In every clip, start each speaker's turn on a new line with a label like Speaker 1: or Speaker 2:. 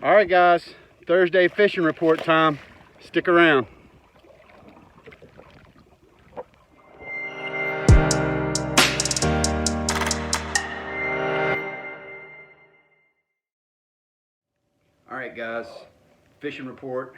Speaker 1: All right, guys, Thursday fishing report time. Stick around. All right, guys, fishing report.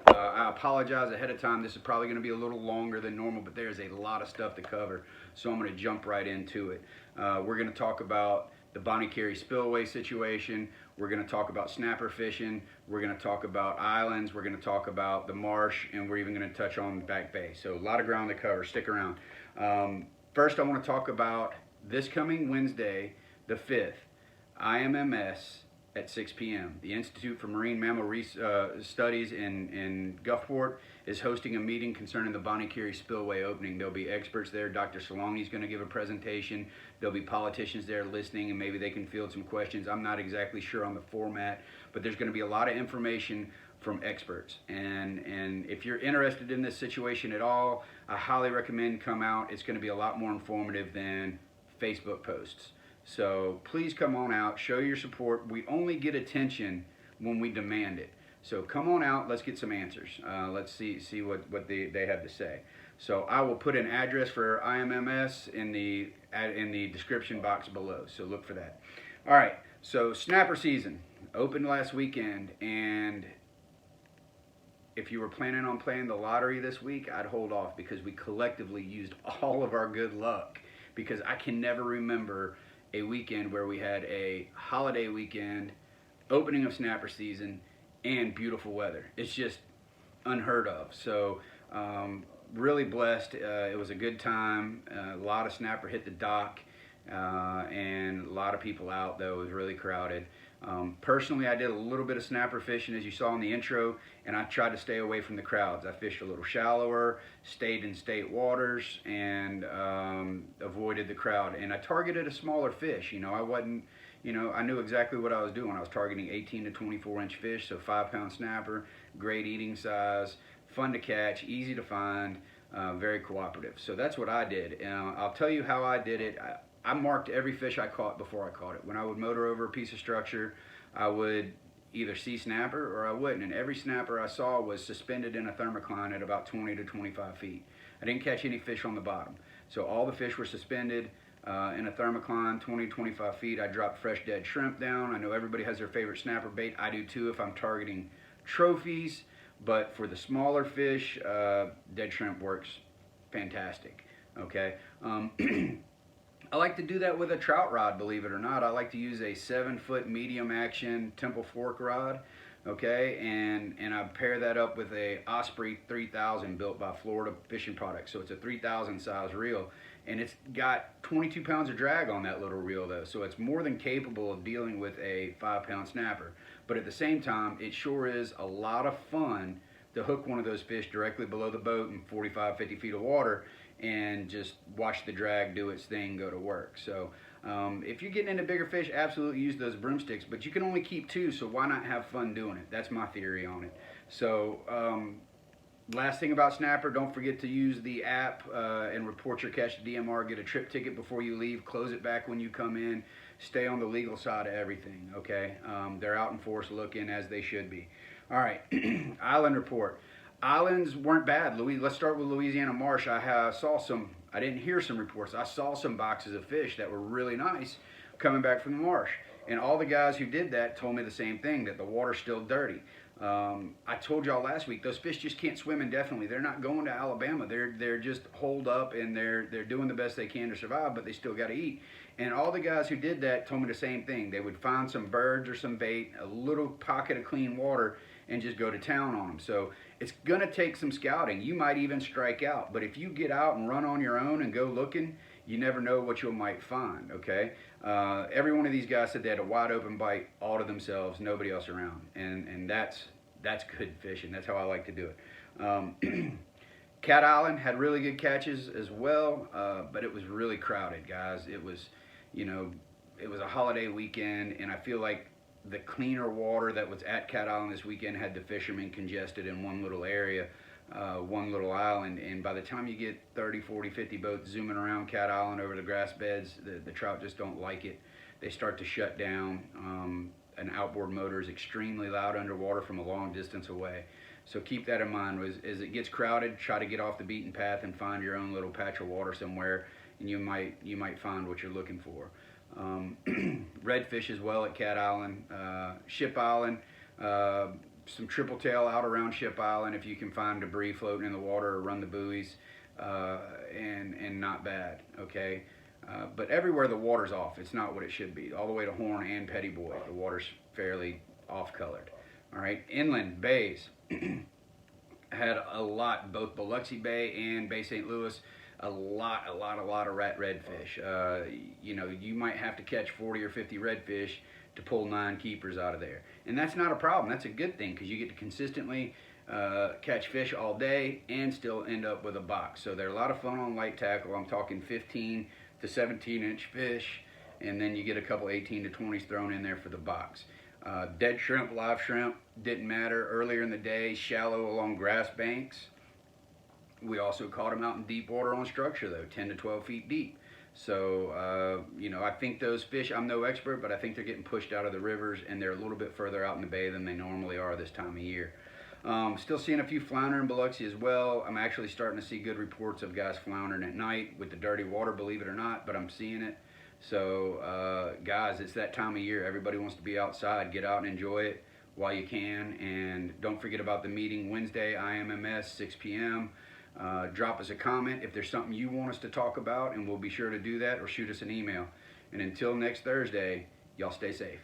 Speaker 1: I apologize ahead of time. This is probably going to be a little longer than normal, but there's a lot of stuff to cover, so I'm going to jump right into it. We're going to talk about the Bonnet Carre Spillway situation. We're going to talk about snapper fishing. We're going to talk about islands. We're going to talk about the marsh, and we're even going to touch on Back Bay. So a lot of ground to cover. Stick around. First, I want to talk about this coming Wednesday, the 5th, IMMS at 6 p.m. The Institute for Marine Mammal Studies in Gulfport is hosting a meeting concerning the Bonnet Carre Spillway opening. There'll be experts there. Dr. Saloni is going to give a presentation. There'll be politicians there listening, and maybe they can field some questions. I'm not exactly sure on the format, but there's going to be a lot of information from experts. And if you're interested in this situation at all, I highly recommend come out. It's going to be a lot more informative than Facebook posts. So please come on out, show your support. We only get attention when we demand it. So come on out, let's get some answers. Let's see what they have to say. So I will put an address for IMMS in the description box below, so look for that. All right, so snapper season opened last weekend, and if you were planning on playing the lottery this week, I'd hold off because we collectively used all of our good luck, because I can never remember a weekend where we had a holiday weekend, opening of snapper season, and beautiful weather. It's just unheard of. So really blessed. It was a good time. A lot of snapper hit the dock, and a lot of people out, though. It was really crowded. Personally, I did a little bit of snapper fishing, as you saw in the intro, and I tried to stay away from the crowds. I fished a little shallower, stayed in state waters, and avoided the crowd. And I targeted a smaller fish. You know, I wasn't, you know, I knew exactly what I was doing. I was targeting 18 to 24 inch fish, so 5-pound snapper, great eating size, fun to catch, easy to find, very cooperative. So that's what I did. I'll tell you how I did it. I marked every fish I caught before I caught it. When I would motor over a piece of structure, I would either see snapper or I wouldn't. And every snapper I saw was suspended in a thermocline at about 20 to 25 feet. I didn't catch any fish on the bottom. So all the fish were suspended in a thermocline, 20 to 25 feet. I dropped fresh dead shrimp down. I know everybody has their favorite snapper bait. I do too if I'm targeting trophies. But for the smaller fish, dead shrimp works fantastic. Okay. I like to do that with a trout rod, believe it or not. I like to use a 7-foot medium action Temple fork rod, okay, and I pair that up with a Osprey 3000 built by Florida Fishing Products. So it's a 3000 size reel, and it's got 22 pounds of drag on that little reel though, so it's more than capable of dealing with a 5-pound snapper. But at the same time, it sure is a lot of fun to hook one of those fish directly below the boat in 45, 50 feet of water and just watch the drag do its thing, go to work. So if you're getting into bigger fish, absolutely use those broomsticks, but you can only keep 2, so why not have fun doing it? That's my theory on it. So last thing about snapper, don't forget to use the app and report your catch to DMR. Get a trip ticket before you leave, close it back when you come in, stay on the legal side of everything, okay? They're out in force looking as they should be. All right, island report. Islands weren't bad. Let's start with Louisiana Marsh. I didn't hear some reports. I saw some boxes of fish that were really nice coming back from the marsh. And all the guys who did that told me the same thing, that the water's still dirty. I told y'all last week, those fish just can't swim indefinitely. They're not going to Alabama. They're just holed up, and they're doing the best they can to survive, but they still got to eat. And all the guys who did that told me the same thing. They would find some birds or some bait, a little pocket of clean water, and just go to town on them. So it's going to take some scouting. You might even strike out. But if you get out and run on your own and go looking, you never know what you might find, okay? Every one of these guys said they had a wide open bite all to themselves, nobody else around. And that's good fishing. That's how I like to do it. Cat Island had really good catches as well, but it was really crowded, guys. It was, you know, it was a holiday weekend, and I feel like the cleaner water that was at Cat Island this weekend had the fishermen congested in one little area, one little island, and by the time you get 30, 40, 50 boats zooming around Cat Island over the grass beds, the trout just don't like it. They start to shut down. an outboard motor is extremely loud underwater from a long distance away. So keep that in mind. As it gets crowded, try to get off the beaten path and find your own little patch of water somewhere, and you might find what you're looking for. Redfish as well at Cat Island, Ship Island, some triple tail out around Ship Island if you can find debris floating in the water or run the buoys, and not bad, okay? But everywhere the water's off, it's not what it should be. All the way to Horn and Petty Boy, the water's fairly off-colored. All right, inland bays had a lot, both Biloxi Bay and Bay St. Louis, a lot of redfish. You know, you might have to catch 40 or 50 redfish to pull 9 keepers out of there. And that's not a problem. That's a good thing, because you get to consistently catch fish all day and still end up with a box. So they're a lot of fun on light tackle. I'm talking 15 to 17-inch fish, and then you get a couple 18 to 20s thrown in there for the box. Dead shrimp, live shrimp, didn't matter. Earlier in the day, shallow along grass banks. We also caught them out in deep water on structure, though, 10 to 12 feet deep. So, you know, I think those fish, I'm no expert, but I think they're getting pushed out of the rivers, and they're a little bit further out in the bay than they normally are this time of year. Still seeing a few flounder in Biloxi as well. I'm actually starting to see good reports of guys floundering at night with the dirty water, believe it or not, but I'm seeing it. So, guys, it's that time of year. Everybody wants to be outside. Get out and enjoy it while you can. And don't forget about the meeting Wednesday, IMMS, 6 p.m. Drop us a comment if there's something you want us to talk about, and we'll be sure to do that, or shoot us an email. And until next Thursday, y'all stay safe.